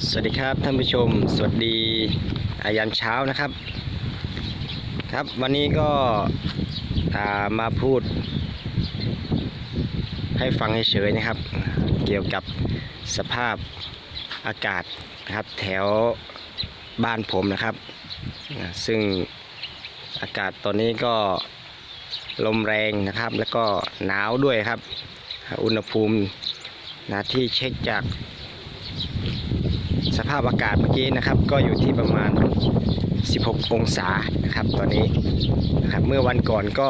สวัสดีครับท่านผู้ชมสวัสดียามเช้านะครับวันนี้ก็มาพูดให้ฟังเฉยๆนะครับเกี่ยวกับสภาพอากาศนะครับแถวบ้านผมนะครับซึ่งอากาศตอนนี้ก็ลมแรงนะครับแล้วก็หนาวด้วยครับอุณหภูมิที่เช็คจากสภาพอากาศเมื่อกี้นะครับก็อยู่ที่ประมาณ16องศานะครับตอนนี้นะครับเมื่อวันก่อนก็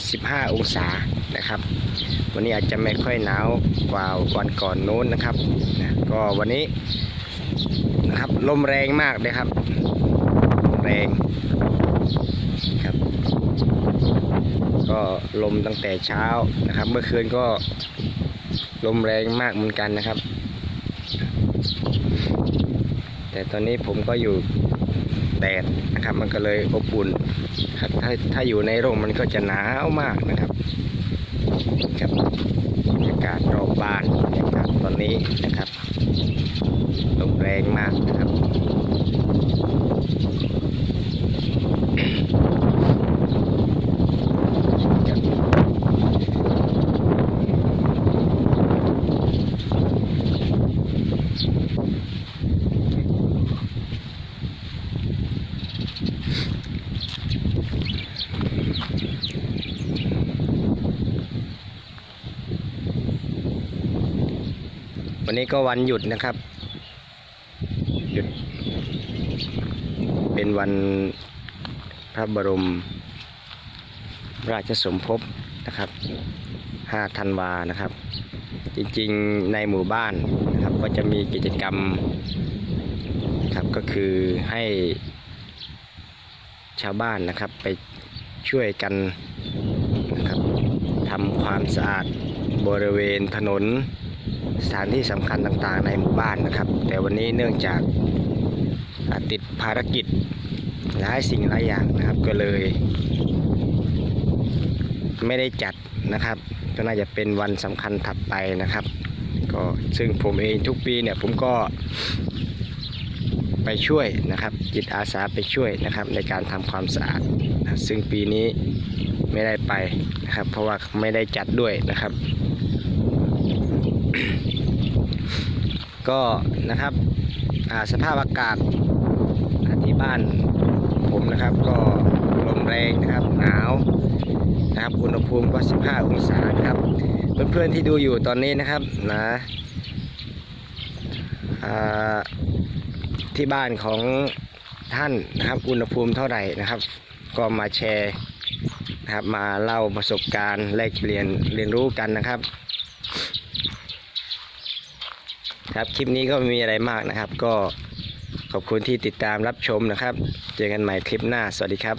15องศานะครับวันนี้อาจจะไม่ค่อยหนาวกว่าวันก่อนโน้นนะครับก็วันนี้นะครับลมแรงมากเลยครับลมแรงครับก็ลมตั้งแต่เช้านะครับเมื่อคืนก็ลมแรงมากเหมือนกันนะครับแต่ตอนนี้ผมก็อยู่แดดนะครับมันก็เลยอบอุ่นครับถ้าอยู่ในร่มมันก็จะหนาวมากนะครับบรรยากาศรอบบ้านบรรยากาศตอนนี้นะครับลมแรงมากนะครับวันนี้ก็วันหยุดนะครับหยุดเป็นวันพระบรมราชสมภพนะครับ5ธันวานะครับจริงๆในหมู่บ้านนะครับก็จะมีกิจกรรมครับก็คือให้ชาวบ้านนะครับไปช่วยกันนะครับทำความสะอาดบริเวณถนนสถานที่สำคัญต่างๆในหมู่บ้านนะครับแต่วันนี้เนื่องจากติดภารกิจหลายสิ่งหลายอย่างนะครับก็เลยไม่ได้จัดนะครับก็น่าจะเป็นวันสำคัญถัดไปนะครับก็ซึ่งผมเองทุกปีเนี่ยผมก็ไปช่วยนะครับจิตอาสาไปช่วยนะครับในการทำความสะอาดซึ่งปีนี้ไม่ได้ไปนะครับเพราะว่าไม่ได้จัดด้วยนะครับก็นะครับสภาพอากาศที่บ้านผมนะครับก็ลมแรงนะครับหนาวนะครับอุณหภูมิก็15องศานะครับเพื่อนๆที่ดูอยู่ตอนนี้นะครับที่บ้านของท่านนะครับอุณหภูมิเท่าไหร่นะครับก็มาแชร์นะครับมาเล่าประสบการณ์แลกเปลี่ยนเรียนรู้กันนะครับคลิปนี้ก็ไม่มีอะไรมากนะครับก็ขอบคุณที่ติดตามรับชมนะครับเจอกันใหม่คลิปหน้าสวัสดีครับ